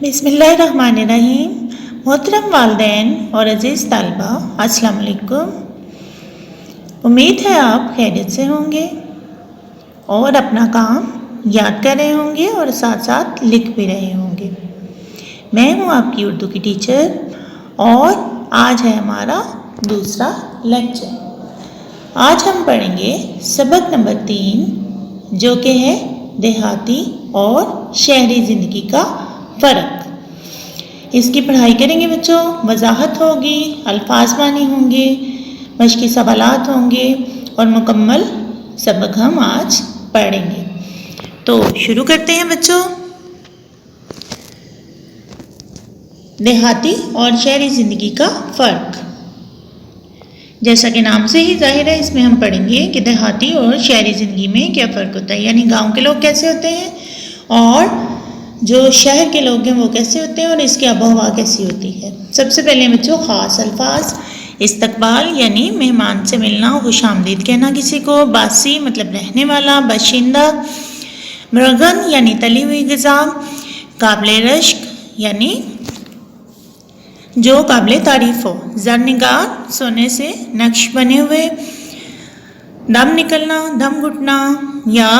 بسم اللہ الرحمن الرحیم۔ محترم والدین اور عزیز طالبہ، السلام علیکم۔ امید ہے آپ خیریت سے ہوں گے اور اپنا کام یاد کر رہے ہوں گے اور ساتھ ساتھ لکھ بھی رہے ہوں گے۔ میں ہوں آپ کی اردو کی ٹیچر اور آج ہے ہمارا دوسرا لیکچر۔ آج ہم پڑھیں گے سبق نمبر 3 جو کہ ہے دیہاتی اور شہری زندگی کا فرق۔ اس کی پڑھائی کریں گے بچوں، وضاحت ہوگی، الفاظ معنی ہوں گے، مشقی سوالات ہوں گے اور مکمل سبق ہم آج پڑھیں گے۔ تو شروع کرتے ہیں بچوں۔ دیہاتی اور شہری زندگی کا فرق۔ جیسا کہ نام سے ہی ظاہر ہے، اس میں ہم پڑھیں گے کہ دیہاتی اور شہری زندگی میں کیا فرق ہوتا ہے، یعنی گاؤں کے لوگ کیسے ہوتے ہیں اور جو شہر کے لوگ ہیں وہ کیسے ہوتے ہیں اور اس کی آب و ہوا کیسی ہوتی ہے۔ سب سے پہلے بچوں خاص الفاظ۔ استقبال یعنی مہمان سے ملنا، خوش آمدید کہنا کسی کو، باسی مطلب رہنے والا، باشندہ، مرغن یعنی تلی ہوئی غذا، قابل رشک یعنی جو قابل تعریف ہو، زرنگار سونے سے نقش بنے ہوئے، دم نکلنا، دم گھٹنا یا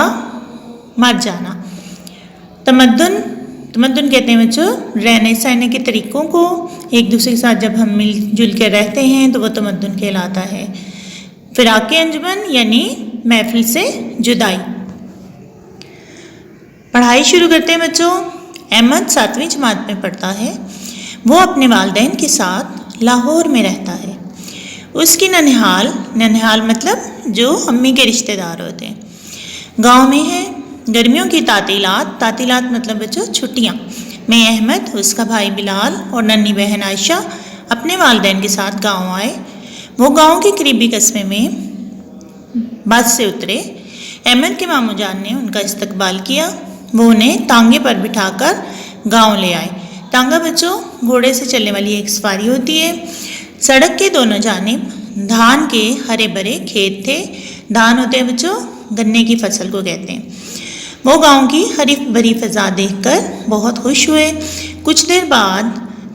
مر جانا۔ تمدن کہتے ہیں بچوں رہنے سہنے کے طریقوں کو، ایک دوسرے کے ساتھ جب ہم مل جل کے رہتے ہیں تو وہ تمدن کہلاتا ہے۔ فراق انجمن یعنی محفل سے جدائی۔ پڑھائی شروع کرتے ہیں بچوں۔ احمد 7ویں جماعت میں پڑھتا ہے۔ وہ اپنے والدین کے ساتھ لاہور میں رہتا ہے۔ اس کی ننہال مطلب جو امی کے رشتہ دار ہوتے ہیں، گاؤں میں ہے۔ گرمیوں کی تعطیلات مطلب بچوں چھٹیاں میں احمد، اس کا بھائی بلال اور ننھی بہن عائشہ اپنے والدین کے ساتھ گاؤں آئے۔ وہ گاؤں کے قریبی قصبے میں بس سے اترے۔ احمد کے ماموں جان نے ان کا استقبال کیا۔ وہ انہیں تانگے پر بٹھا کر گاؤں لے آئے۔ تانگا بچوں گھوڑے سے چلنے والی ایک سواری ہوتی ہے۔ سڑک کے دونوں جانب دھان کے ہرے بھرے کھیت تھے۔ دھان ہوتے ہیں بچوں گنے کی فصل کو کہتے ہیں۔ وہ گاؤں کی ہری بھری فضا دیکھ کر بہت خوش ہوئے۔ کچھ دیر بعد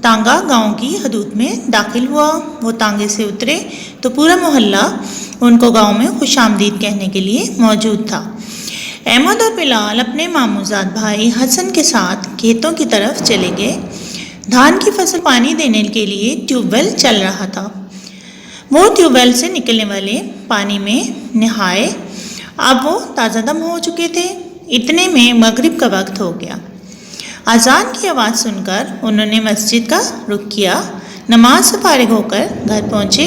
تانگا گاؤں کی حدود میں داخل ہوا۔ وہ تانگے سے اترے تو پورا محلہ ان کو گاؤں میں خوش آمدید کہنے کے لیے موجود تھا۔ احمد اور بلال اپنے ماموزاد بھائی حسن کے ساتھ کھیتوں کی طرف چلے گئے۔ دھان کی فصل پانی دینے کے لیے ٹیوب ویل چل رہا تھا۔ وہ ٹیوب ویل سے نکلنے والے پانی میں نہائے۔ اب وہ تازہ دم ہو چکے تھے۔ اتنے میں مغرب کا وقت ہو گیا۔ اذان کی آواز سن کر انہوں نے مسجد کا رخ کیا۔ نماز سے فارغ ہو کر گھر پہنچے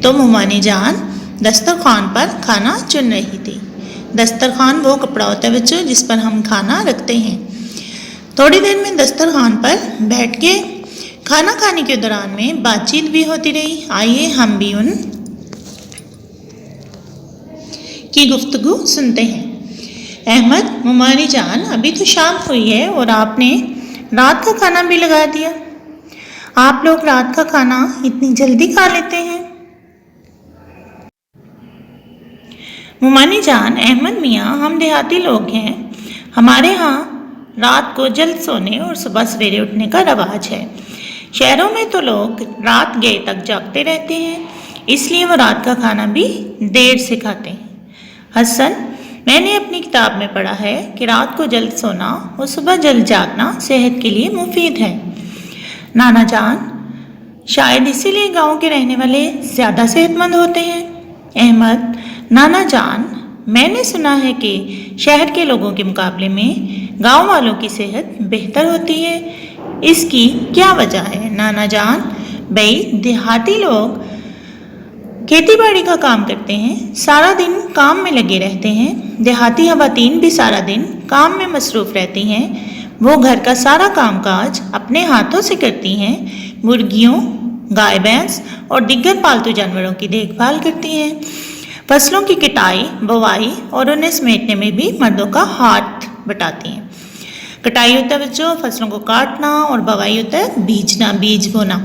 تو ممانی جان دسترخوان پر کھانا چن رہی تھی۔ دسترخوان وہ کپڑا ہوتا ہے بچوں جس پر ہم کھانا رکھتے ہیں۔ تھوڑی دیر میں دسترخوان پر بیٹھ کے کھانا کھانے کے دوران میں بات چیت بھی ہوتی رہی۔ آئیے ہم بھی ان کی گفتگو سنتے ہیں۔ احمد: ممانی جان، ابھی تو شام ہوئی ہے اور آپ نے رات کا کھانا بھی لگا دیا۔ آپ لوگ رات کا کھانا اتنی جلدی کھا لیتے ہیں؟ ممانی جان: احمد میاں، ہم دیہاتی لوگ ہیں، ہمارے ہاں رات کو جلد سونے اور صبح سویرے اٹھنے کا رواج ہے۔ شہروں میں تو لوگ رات گئے تک جاگتے رہتے ہیں، اس لیے وہ رات کا کھانا بھی دیر سے کھاتے ہیں۔ حسن: میں نے اپنی کتاب میں پڑھا ہے کہ رات کو جلد سونا اور صبح جلد جاگنا صحت کے لیے مفید ہے۔ نانا جان: شاید اسی لیے گاؤں کے رہنے والے زیادہ صحت مند ہوتے ہیں۔ احمد: نانا جان، میں نے سنا ہے کہ شہر کے لوگوں کے مقابلے میں گاؤں والوں کی صحت بہتر ہوتی ہے، اس کی کیا وجہ ہے؟ نانا جان: بھئی دیہاتی لوگ کھیتی باڑی کا کام کرتے ہیں، سارا دن کام میں لگے رہتے ہیں۔ دیہاتی خواتین بھی سارا دن کام میں مصروف رہتی ہیں۔ وہ گھر کا سارا کام کاج اپنے ہاتھوں سے کرتی ہیں۔ مرغیوں، گائے بھینس اور دیگر پالتو جانوروں کی دیکھ بھال کرتی ہیں۔ فصلوں کی کٹائی، بوائی اور انہیں سمیٹنے میں بھی مردوں کا ہاتھ بٹاتی ہیں۔ کٹائی ہوتا ہے بچوں فصلوں کو کاٹنا اور بوائی ہوتا ہے بیج بونا،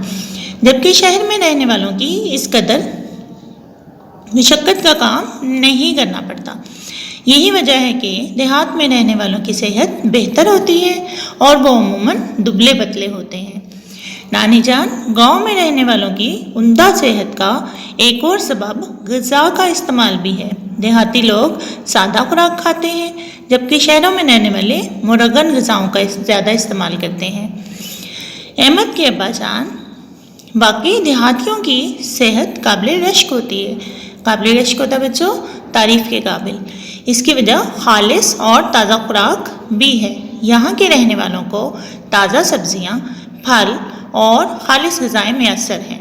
جبکہ شہر میں رہنے والوں کی اس قدر مشقت کا کام نہیں کرنا پڑتا۔ یہی وجہ ہے کہ دیہات میں رہنے والوں کی صحت بہتر ہوتی ہے اور وہ عموماً دبلے پتلے ہوتے ہیں۔ نانی جان، گاؤں میں رہنے والوں کی عمدہ صحت کا ایک اور سبب غذا کا استعمال بھی ہے۔ دیہاتی لوگ سادہ خوراک کھاتے ہیں جبکہ شہروں میں رہنے والے مرغن غذاؤں کا زیادہ استعمال کرتے ہیں۔ احمد کے ابا جان، باقی دیہاتیوں کی صحت قابل رشک ہوتی ہے۔ قابل رشک ہوتا بچوں، تعریف کے قابل۔ اس کی وجہ خالص اور تازہ خوراک بھی ہے۔ یہاں کے رہنے والوں کو تازہ سبزیاں، پھل اور خالص غذائیں میسر ہیں۔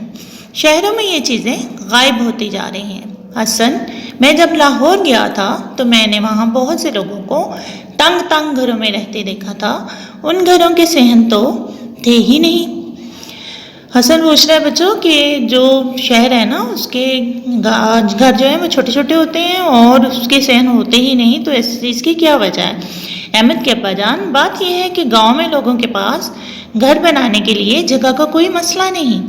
شہروں میں یہ چیزیں غائب ہوتی جا رہی ہیں۔ حسن، میں جب لاہور گیا تھا تو میں نے وہاں بہت سے لوگوں کو تنگ گھروں میں رہتے دیکھا تھا۔ ان گھروں کے صحن تو تھے ہی نہیں۔ حسن پوچھ رہا ہے بچوں کہ جو شہر ہے نا، اس کے گھر جو ہیں وہ چھوٹے چھوٹے ہوتے ہیں اور اس کے صحن ہوتے ہی نہیں، تو اس کی کیا وجہ ہے؟ احمد کے ابا جان، بات یہ ہے کہ گاؤں میں لوگوں کے پاس گھر بنانے کے لیے جگہ کا کوئی مسئلہ نہیں۔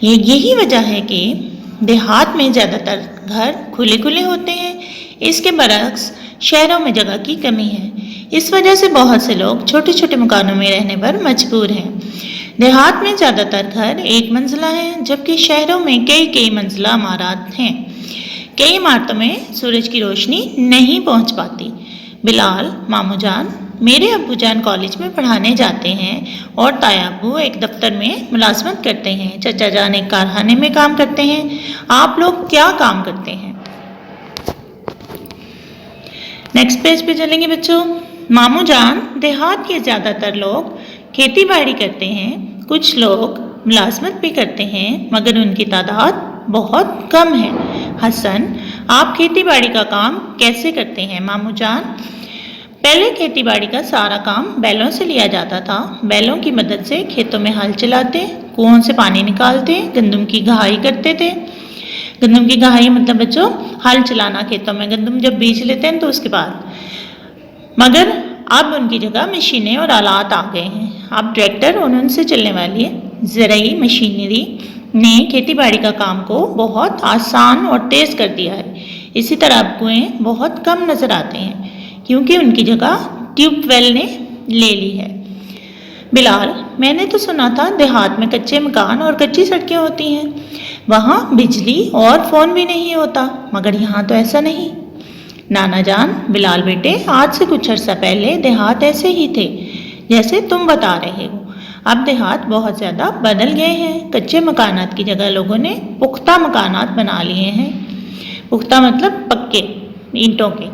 یہی وجہ ہے کہ دیہات میں زیادہ تر گھر کھلے کھلے ہوتے ہیں۔ اس کے برعکس شہروں میں جگہ کی کمی ہے۔ اس وجہ سے بہت سے لوگ چھوٹے چھوٹے مکانوں میں رہنے پر مجبور ہیں۔ دیہات میں زیادہ تر گھر ایک منزلہ ہیں جبکہ شہروں میں کئی منزلہ عمارات ہیں۔ کئی عمارتوں میں سورج کی روشنی نہیں پہنچ پاتی۔ بلال، ماموں جان، میرے ابو جان کالج میں پڑھانے جاتے ہیں اور تایا ابو ایک دفتر میں ملازمت کرتے ہیں۔ چچا جان ایک کارخانے میں کام کرتے ہیں۔ آپ لوگ کیا کام کرتے ہیں؟ نیکسٹ پیج پہ چلیں گے بچوں۔ ماموں جان، دیہات کے زیادہ تر لوگ کھیتی باڑی کرتے ہیں۔ کچھ لوگ ملازمت بھی کرتے ہیں مگر ان کی تعداد بہت کم ہے۔ حسن، آپ کھیتی باڑی کا کام کیسے کرتے ہیں ماموں جان؟ پہلے کھیتی باڑی کا سارا کام بیلوں سے لیا جاتا تھا۔ بیلوں کی مدد سے کھیتوں میں ہل چلاتے، کنووں سے پانی نکالتے، گندم کی گہائی کرتے تھے۔ گندم کی گہائی مطلب بچوں ہل چلانا کھیتوں میں، گندم جب بیج لیتے ہیں تو اس کے بعد۔ مگر اب ان کی جگہ مشینیں اور آلات آ گئے ہیں۔ اب ٹریکٹر اور ان سے چلنے والی زرعی مشینری نے کھیتی باڑی کا کام کو بہت آسان اور تیز کر دیا ہے۔ اسی طرح اب کنویں بہت کم نظر آتے ہیں کیونکہ ان کی جگہ ٹیوب ویل نے لے لی ہے۔ بلال، میں نے تو سنا تھا دیہات میں کچے مکان اور کچی سڑکیں ہوتی ہیں، وہاں بجلی اور فون بھی نہیں ہوتا، مگر یہاں تو ایسا نہیں۔ نانا جان، بلال بیٹے، آج سے کچھ عرصہ پہلے دیہات ایسے ہی تھے جیسے تم بتا رہے ہو۔ اب دیہات بہت زیادہ بدل گئے ہیں۔ کچے مکانات کی جگہ لوگوں نے پختہ مکانات بنا لیے ہیں۔ پختہ مطلب پکے، اینٹوں کے۔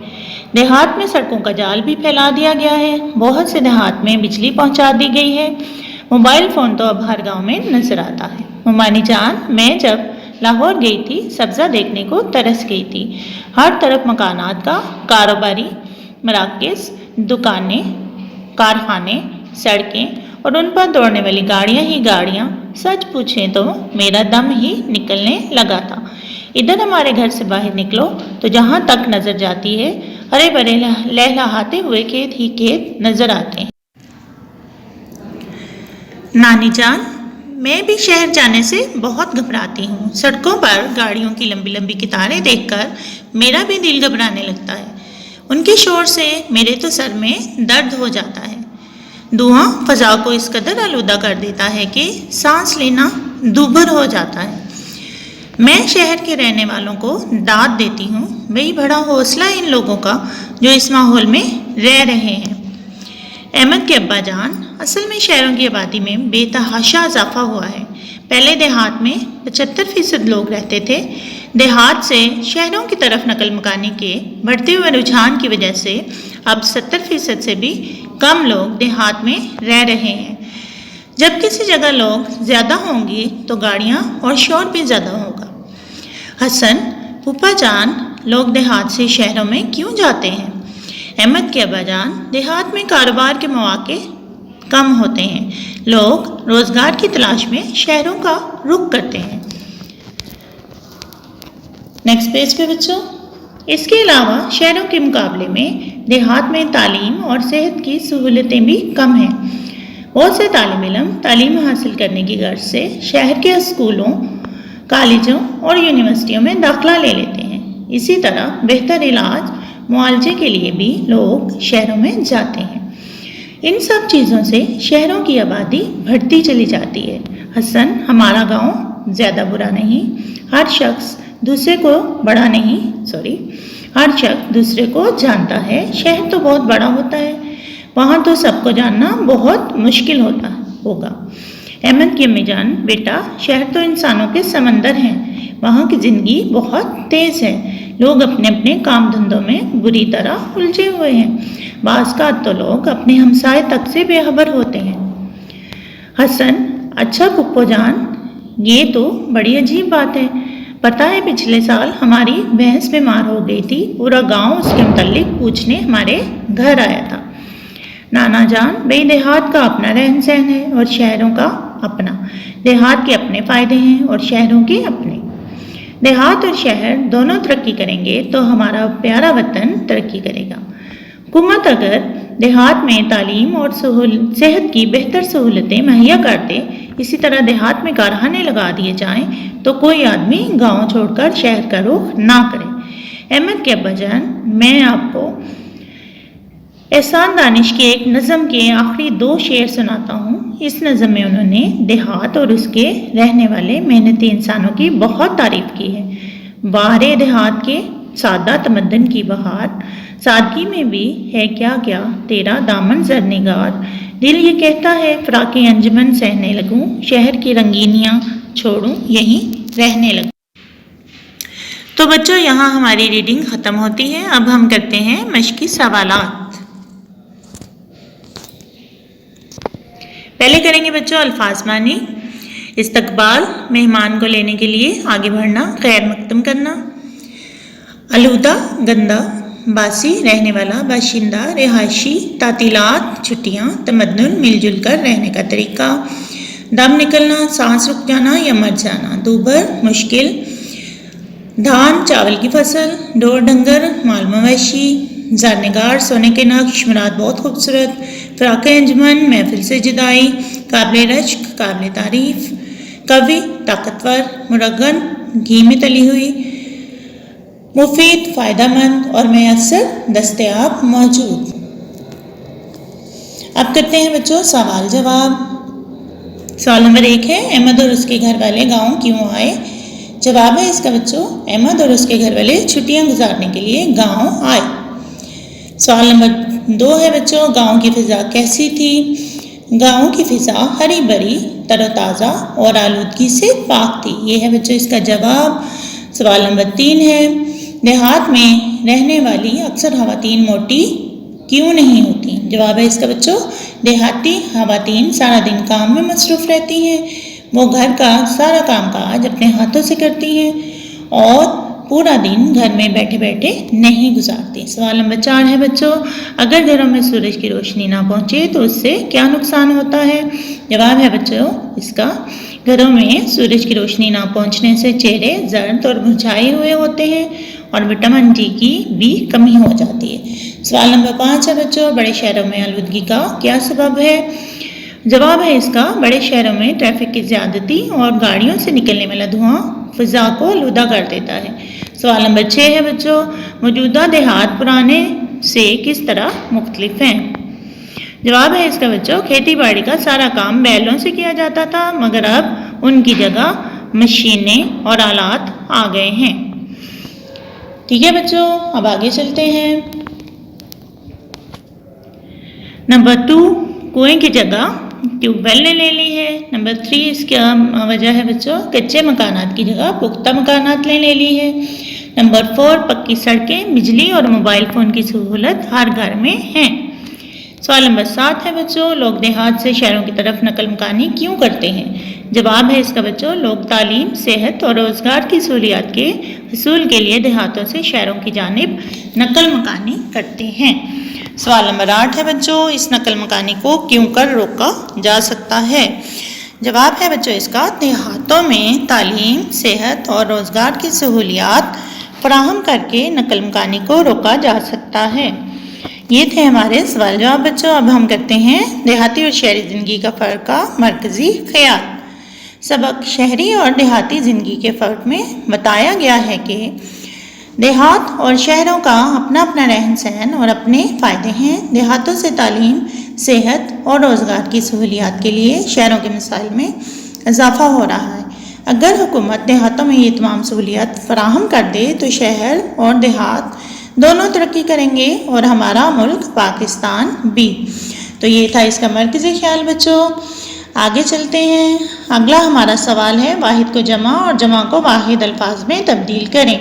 دیہات میں سڑکوں کا جال بھی پھیلا دیا گیا ہے۔ بہت سے دیہات میں بجلی پہنچا دی گئی ہے۔ موبائل فون تو اب ہر گاؤں میں نظر آتا ہے۔ ممانی جان، میں جب لاہور گئی تھی سبزہ دیکھنے کو ترس گئی تھی۔ ہر طرف مکانات کا کاروباری مراکز، دکانیں، کارخانے، سڑکیں اور ان پر دوڑنے والی گاڑیاں ہی گاڑیاں۔ سچ پوچھیں تو میرا دم ہی نکلنے لگا تھا۔ ادھر ہمارے گھر سے باہر نکلو تو جہاں تک نظر جاتی ہے ہرے بھرے لہلہاتے ہوئے کھیت ہی کھیت نظر آتے ہیں۔ نانی جان، میں بھی شہر جانے سے بہت گھبراتی ہوں۔ سڑکوں پر گاڑیوں کی لمبی لمبی قطاریں دیکھ کر میرا بھی دل گھبرانے لگتا ہے۔ ان کے شور سے میرے تو سر میں درد ہو جاتا ہے۔ دھواں فضا کو اس قدر آلودہ کر دیتا ہے کہ سانس لینا دوبھر ہو جاتا ہے۔ میں شہر کے رہنے والوں کو داد دیتی ہوں، بھئی بڑا حوصلہ ان لوگوں کا جو اس ماحول میں رہ رہے ہیں۔ احمد کے ابا جان، اصل میں شہروں کی آبادی میں بے تحاشا اضافہ ہوا ہے۔ پہلے دیہات میں 75% لوگ رہتے تھے۔ دیہات سے شہروں کی طرف نقل مکانی کے بڑھتے ہوئے رجحان کی وجہ سے اب 70% سے بھی کم لوگ دیہات میں رہ رہے ہیں۔ جب کسی جگہ لوگ زیادہ ہوں گے تو گاڑیاں اور شور بھی زیادہ ہوگا۔ حسن، پھوپھا جان، لوگ دیہات سے شہروں میں کیوں جاتے ہیں؟ احمد کے ابا جان، دیہات میں کاروبار کے مواقع کم ہوتے ہیں۔ لوگ روزگار کی تلاش میں شہروں کا رخ کرتے ہیں۔ نیکسٹ پیج پہ بچوں۔ اس کے علاوہ شہروں کے مقابلے میں دیہات میں تعلیم اور صحت کی سہولتیں بھی کم ہیں۔ بہت سے طالب علم تعلیم حاصل کرنے کی غرض سے شہر کے اسکولوں، کالجوں اور یونیورسٹیوں میں داخلہ لے لیتے ہیں۔ اسی طرح بہتر علاج، معالجے کے لیے بھی لوگ شہروں میں جاتے ہیں۔ ان سب چیزوں سے شہروں کی آبادی بڑھتی چلی جاتی ہے۔ حسن، ہمارا گاؤں زیادہ برا نہیں، ہر شخص دوسرے کو جانتا ہے۔ شہر تو بہت بڑا ہوتا ہے، وہاں تو سب کو جاننا بہت مشکل ہوگا۔ احمد کی امی جان، بیٹا شہر تو انسانوں کے سمندر ہیں، وہاں کی زندگی بہت تیز ہے، لوگ اپنے اپنے کام دھندوں میں بری طرح الجھے ہوئے ہیں، بعض کا تو لوگ اپنے ہمسائے تک سے بے خبر ہوتے ہیں۔ حسن، اچھا پھپھو جان، یہ تو بڑی عجیب بات ہے، پتہ ہے پچھلے سال ہماری بھینس بیمار ہو گئی تھی، پورا گاؤں اس کے متعلق پوچھنے ہمارے گھر آیا تھا۔ نانا جان، بھئی دیہات کا اپنا رہن سہن ہے اور شہروں کا اپنا، دیہات کے اپنے فائدے ہیں اور شہروں کے اپنے۔ دیہات اور شہر دونوں ترقی کریں گے تو ہمارا پیارا وطن ترقی کرے گا۔ حکومت اگر دیہات میں تعلیم اور صحت کی بہتر سہولتیں مہیا کر دے، اسی طرح دیہات میں کارخانے لگا دیے جائیں تو کوئی آدمی گاؤں چھوڑ کر شہر کا رخ نہ کرے۔ احمد کے ابا جان، میں آپ کو احسان دانش کے ایک نظم کے آخری 2 شعر سناتا ہوں۔ اس نظم میں انہوں نے دیہات اور اس کے رہنے والے محنتی انسانوں کی بہت تعریف کی ہے۔ بہار دیہات کے سادہ تمدن کی بہار، سادگی میں بھی ہے کیا کیا تیرا دامن زرنگار، دل یہ کہتا ہے فراق انجمن سہنے لگوں، شہر کی رنگینیاں چھوڑوں یہیں رہنے لگوں۔ تو بچوں، یہاں ہماری ریڈنگ ختم ہوتی ہے۔ اب ہم کرتے ہیں مشقی سوالات۔ پہلے کریں گے بچوں الفاظ معنی، استقبال، مہمان کو لینے کے لیے آگے بڑھنا، خیر مقدم کرنا۔ آلودہ، گندا، باسی، رہنے والا، باشندہ، رہائشی، تعطیلات، چھٹیاں، تمدن، مل جل کر رہنے کا طریقہ، دم نکلنا، سانس رک جانا یا مر جانا، دوبر، مشکل، دھان، چاول کی فصل، ڈور ڈنگر، مال مویشی، زرنگار، سونے کے نقش، مراد بہت خوبصورت، فراق انجمن، محفل سے جدائی، قابل رشک، قابل تعریف، قوی، طاقتور، مرغن، گھی میں تلی ہوئی، مفید، فائدہ مند اور میسر، دستیاب، موجود۔ اب کرتے ہیں بچوں سوال جواب۔ سوال نمبر 1 ہے، احمد اور اس کے گھر والے گاؤں کیوں آئے؟ جواب ہے اس کا بچوں، احمد اور اس کے گھر والے چھٹیاں گزارنے کے لیے گاؤں آئے۔ سوال نمبر 2 ہے بچوں، گاؤں کی فضا کیسی تھی؟ گاؤں کی فضا ہری بھری، تر و تازہ اور آلودگی سے پاک تھی، یہ ہے بچوں اس کا جواب۔ سوال نمبر 3 ہے، دیہات میں رہنے والی اکثر خواتین موٹی کیوں نہیں ہوتی؟ جواب ہے اس کا بچوں، دیہاتی خواتین سارا دن کام میں مصروف رہتی ہیں، وہ گھر کا سارا کام کاج اپنے ہاتھوں سے کرتی ہیں اور پورا دن گھر میں بیٹھے بیٹھے نہیں گزارتی۔ سوال نمبر 4 ہے بچوں، اگر گھروں میں سورج کی روشنی نہ پہنچے تو اس سے کیا نقصان ہوتا ہے؟ جواب ہے بچوں اس کا، گھروں میں سورج کی روشنی نہ پہنچنے سے چہرے زرد اور مرجھائے ہوئے ہوتے ہیں اور وٹامن ڈی کی بھی کمی ہو جاتی ہے۔ سوال نمبر 5 ہے بچوں، بڑے شہروں میں آلودگی کا کیا سبب ہے؟ جواب ہے اس کا، بڑے شہروں میں ٹریفک کی زیادتی اور گاڑیوں سے نکلنے والا دھواں فضا کو آلودہ کر دیتا ہے۔ سوال نمبر 6 ہے بچوں، موجودہ دیہات پرانے سے کس طرح مختلف ہیں؟ جواب ہے اس کا بچوں، کھیتی باڑی کا سارا کام بیلوں سے کیا جاتا تھا مگر اب ان کی جگہ مشینیں اور آلات آ گئے ہیں۔ ٹھیک ہے بچوں، اب آگے چلتے ہیں۔ نمبر 2، کنویں کی جگہ ٹیوب ویل نے لے لی ہے۔ نمبر 3، اس کی وجہ ہے بچوں، کچے مکانات کی جگہ پختہ مکانات نے لے لی ہے۔ نمبر 4، پکی سڑکیں، بجلی اور موبائل فون کی سہولت ہر گھر میں ہیں۔ سوال نمبر 7 ہے بچوں، لوگ دیہات سے شہروں کی طرف نقل مکانی کیوں کرتے ہیں؟ جواب ہے اس کا بچوں، لوگ تعلیم، صحت اور روزگار کی سہولیات کے حصول کے لیے دیہاتوں سے شہروں کی جانب نقل مکانی کرتے ہیں۔ سوال نمبر 8 ہے بچوں، اس نقل مکانی کو کیوں کر روکا جا سکتا ہے؟ جواب ہے بچوں اس کا، دیہاتوں میں تعلیم، صحت اور روزگار کی سہولیات فراہم کر کے نقل مکانی کو روکا جا سکتا ہے۔ یہ تھے ہمارے سوال جواب بچوں۔ اب ہم کرتے ہیں دیہاتی اور شہری زندگی کا فرق کا مرکزی خیال۔ سبق، شہری اور دیہاتی زندگی کے فرق میں بتایا گیا ہے کہ دیہات اور شہروں کا اپنا اپنا رہن سہن اور اپنے فائدے ہیں۔ دیہاتوں سے تعلیم، صحت اور روزگار کی سہولیات کے لیے شہروں کے مسائل میں اضافہ ہو رہا ہے۔ اگر حکومت دیہاتوں میں یہ تمام سہولیات فراہم کر دے تو شہر اور دیہات دونوں ترقی کریں گے اور ہمارا ملک پاکستان بھی۔ تو یہ تھا اس کا مرکزی خیال بچوں۔ آگے چلتے ہیں۔ اگلا ہمارا سوال ہے واحد کو جمع اور جمع کو واحد الفاظ میں تبدیل کریں۔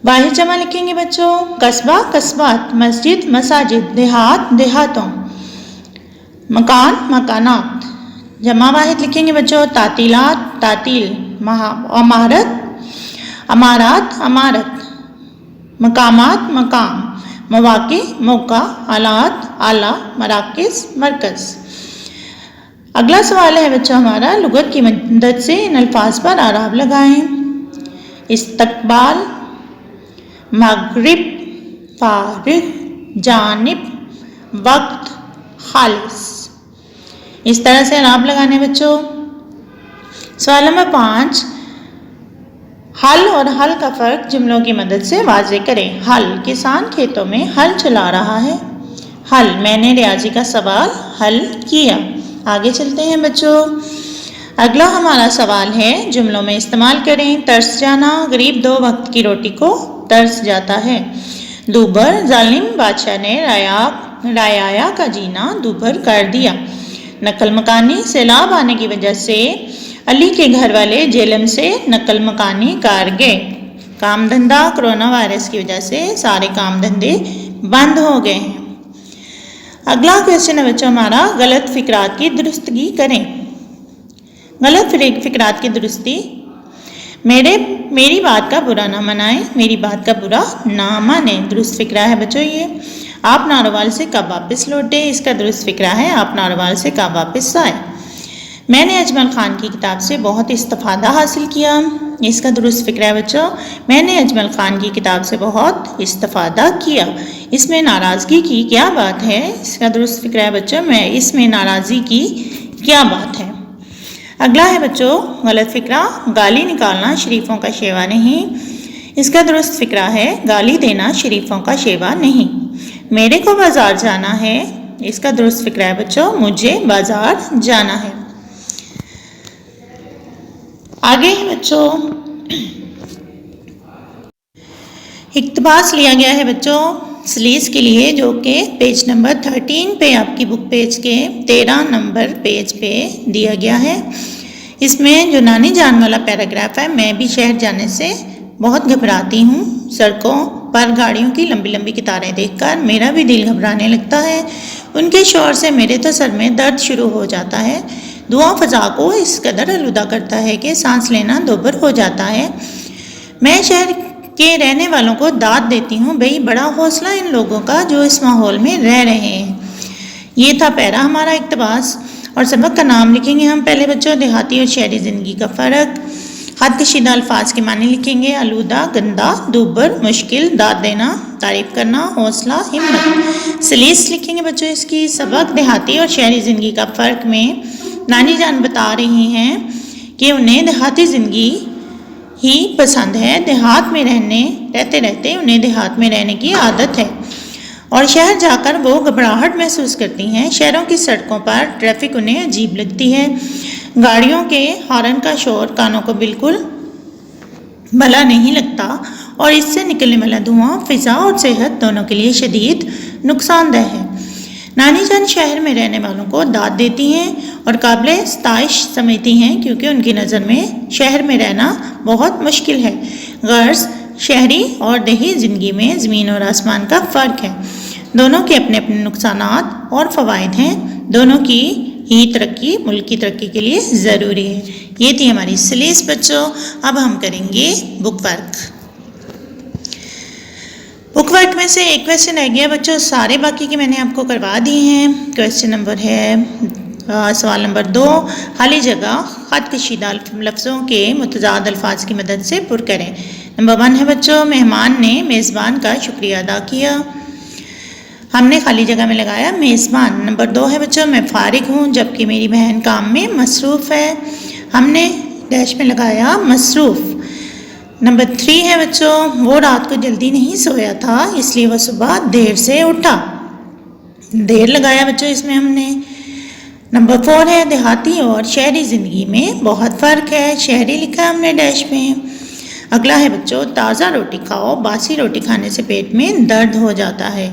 واحد جمع لکھیں گے بچوں، قصبہ قصبات، مسجد مساجد، دیہات دیہاتوں، مکان مکانات۔ جمع واحد لکھیں گے بچوں، تعطیلات تعطیل، عمارت عمارات عمارت، مقامات مقام، مواقع موقع، آلات آلہ، مراکز مرکز۔ اگلا سوال ہے بچوں ہمارا، لغت کی مدد سے ان الفاظ پر اعراب لگائیں۔ استقبال، مغرب، فارغ، جانب، وقت، خالص۔ اس طرح سے اعراب لگانے بچوں۔ سوال نمبر 5، ہل اور ہل کا فرق جملوں کی مدد سے واضح کریں۔ ہل، کسان کھیتوں میں ہل چلا رہا ہے۔ ہل، میں نے ریاضی کا سوال حل کیا۔ آگے چلتے ہیں بچوں۔ اگلا ہمارا سوال ہے، جملوں میں استعمال کریں۔ ترس جانا، غریب 2 وقت کی روٹی کو ترس جاتا ہے۔ دوبھر، ظالم بادشاہ نے رعایا کا جینا دوبھر کر دیا۔ نقل مکانی، سیلاب آنے کی وجہ سے علی کے گھر والے جہلم سے نقل مکانی کر گئے۔ کام دھندا، کرونا وائرس کی وجہ سے سارے کام دھندے بند ہو گئے ہیں۔ اگلا کویسچن ہے بچوں ہمارا، غلط فکرات کی درستگی کریں۔ غلط فکرات کی درستی، میری بات کا برا نہ منائیں، میری بات کا برا نہ مانیں۔ درست فکرہ ہے بچوں یہ، آپ ناروال سے کب واپس لوٹے، اس کا درست فکرہ ہے آپ ناروال سے کب واپس آئے۔ میں نے اجمل خان کی کتاب سے بہت استفادہ حاصل کیا، اس کا درست فکرہ ہے بچوں، میں نے اجمل خان کی کتاب سے بہت استفادہ کیا۔ اس میں ناراضگی کی کیا بات ہے، اس کا درست فکرہ ہے بچوں، اس میں ناراضی کی کیا بات ہے۔ اگلا ہے بچوں غلط فکرہ، گالی نکالنا شریفوں کا شیوا نہیں، اس کا درست فکرہ ہے گالی دینا شریفوں کا شیوا نہیں۔ میرے کو بازار جانا ہے، اس کا درست فکرہ ہے بچوں، مجھے بازار جانا ہے۔ آگے ہے بچوں اقتباس لیا گیا ہے بچوں سلیس کے لیے، جو کہ پیج نمبر 13 پہ آپ کی بک پیج کے 13 نمبر پیج پہ دیا گیا ہے۔ اس میں جو نانی جان والا پیراگراف ہے، میں بھی شہر جانے سے بہت گھبراتی ہوں، سڑکوں پر گاڑیوں کی لمبی لمبی قطاریں دیکھ کر میرا بھی دل گھبرانے لگتا ہے، ان کے شور سے میرے تو سر میں درد شروع ہو جاتا ہے، دھواں فضا کو اس قدر آلودہ کرتا ہے کہ سانس لینا دوبھر ہو جاتا ہے۔ میں شہر کے رہنے والوں کو داد دیتی ہوں، بھئی بڑا حوصلہ ان لوگوں کا جو اس ماحول میں رہ رہے ہیں۔ یہ تھا پیرا ہمارا اقتباس، اور سبق کا نام لکھیں گے ہم پہلے بچوں، دیہاتی اور شہری زندگی کا فرق۔ خط کشیدہ الفاظ کے معنی لکھیں گے، آلودہ، گندا، دوبھر، مشکل، داد دینا، تعریف کرنا، حوصلہ، ہمت۔ سلیس لکھیں گے بچوں اس کی، سبق دیہاتی اور شہری زندگی کا فرق میں نانی جان بتا رہی ہیں کہ انہیں دیہاتی زندگی ہی پسند ہے، دیہات میں رہتے رہتے انہیں دیہات میں رہنے کی عادت ہے، اور شہر جا کر وہ گھبراہٹ محسوس کرتی ہیں۔ شہروں کی سڑکوں پر ٹریفک انہیں عجیب لگتی ہے، گاڑیوں کے ہارن کا شور کانوں کو بالکل بھلا نہیں لگتا، اور اس سے نکلنے والا دھواں فضا اور صحت دونوں کے لیے شدید نقصان دہ ہے۔ نانی جان شہر میں رہنے والوں کو داد دیتی ہیں اور قابل ستائش سمجھتی ہیں، کیونکہ ان کی نظر میں شہر میں رہنا بہت مشکل ہے۔ غرض شہری اور دیہی زندگی میں زمین اور آسمان کا فرق ہے، دونوں کے اپنے اپنے نقصانات اور فوائد ہیں، دونوں کی ہی ترقی ملک کی ترقی کے لیے ضروری ہے۔ یہ تھی ہماری سلیس بچوں۔ اب ہم کریں گے بک ورک۔ بک ورک میں سے ایک کویسچن رہ گیا بچوں، سارے باقی کے میں نے آپ کو کروا دی ہیں۔ کویسچن نمبر ہے سوال نمبر 2، خالی جگہ خط کشیدہ لفظوں کے متضاد الفاظ کی مدد سے پر کریں۔ نمبر 1 ہے بچوں، مہمان نے میزبان کا شکریہ ادا کیا، ہم نے خالی جگہ میں لگایا میزبان۔ نمبر 2 ہے بچوں، میں فارغ ہوں جبکہ میری بہن کام میں مصروف ہے، ہم نے ڈیش میں لگایا مصروف۔ نمبر 3 ہے بچوں، وہ رات کو جلدی نہیں سویا تھا اس لیے وہ صبح دیر سے اٹھا۔ دیر لگایا بچوں اس میں ہم نے۔ نمبر 4 ہے دیہاتی اور شہری زندگی میں بہت فرق ہے، شہری لکھا ہے ہم نے ڈیش میں۔ اگلا ہے بچوں، تازہ روٹی کھاؤ، باسی روٹی کھانے سے پیٹ میں درد ہو جاتا ہے۔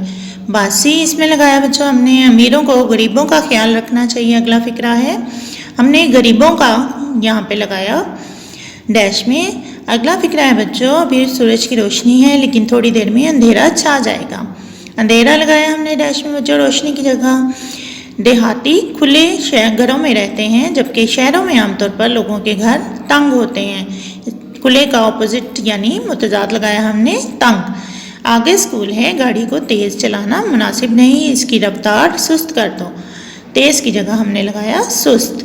باسی اس میں لگایا بچوں ہم نے۔ امیروں کو غریبوں کا خیال رکھنا چاہیے، اگلا فقرہ ہے، ہم نے غریبوں کا یہاں پہ لگایا ڈیش میں۔ اگلا فقرہ ہے بچوں، ابھی سورج کی روشنی ہے لیکن تھوڑی دیر میں اندھیرا چھا جائے گا۔ اندھیرا لگایا ہم نے ڈیش میں بچوں روشنی کی جگہ۔ دیہاتی کھلے گھروں میں رہتے ہیں جبکہ شہروں میں عام طور پر لوگوں کے گھر تنگ ہوتے ہیں۔ کھلے کا اپوزٹ یعنی متضاد لگایا ہم نے تنگ۔ آگے اسکول ہے، گاڑی کو تیز چلانا مناسب نہیں، اس کی رفتار سست کر دو۔ تیز کی جگہ ہم نے لگایا سست۔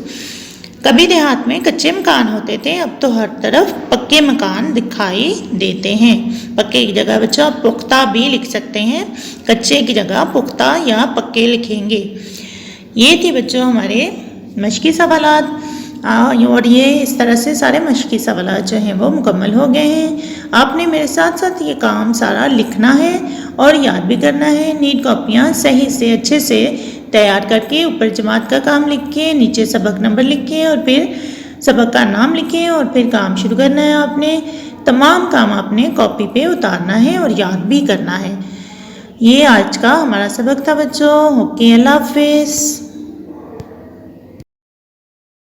کبھی دیہات میں کچے مکان ہوتے تھے، اب تو ہر طرف پکے مکان دکھائی دیتے ہیں۔ پکے کی جگہ بچوں آپ پختہ بھی لکھ سکتے ہیں، کچے کی جگہ پختہ یا پکے لکھیں گے۔ یہ تھی بچوں ہمارے مشقی سوالات، اور یہ اس طرح سے سارے مشقی سوالات جو ہیں وہ مکمل ہو گئے ہیں۔ آپ نے میرے ساتھ ساتھ یہ کام سارا لکھنا ہے اور یاد بھی کرنا ہے۔ نیٹ کاپیاں صحیح سے اچھے سے تیار کر کے اوپر جماعت کا کام لکھ کے، نیچے سبق نمبر لکھ کے، اور پھر سبق کا نام لکھیں اور پھر کام شروع کرنا ہے۔ آپ نے تمام کام آپ نے کاپی پہ اتارنا ہے اور یاد بھی کرنا ہے۔ یہ آج کا ہمارا سبق تھا بچوں۔ اوکے، اللہ حافظ۔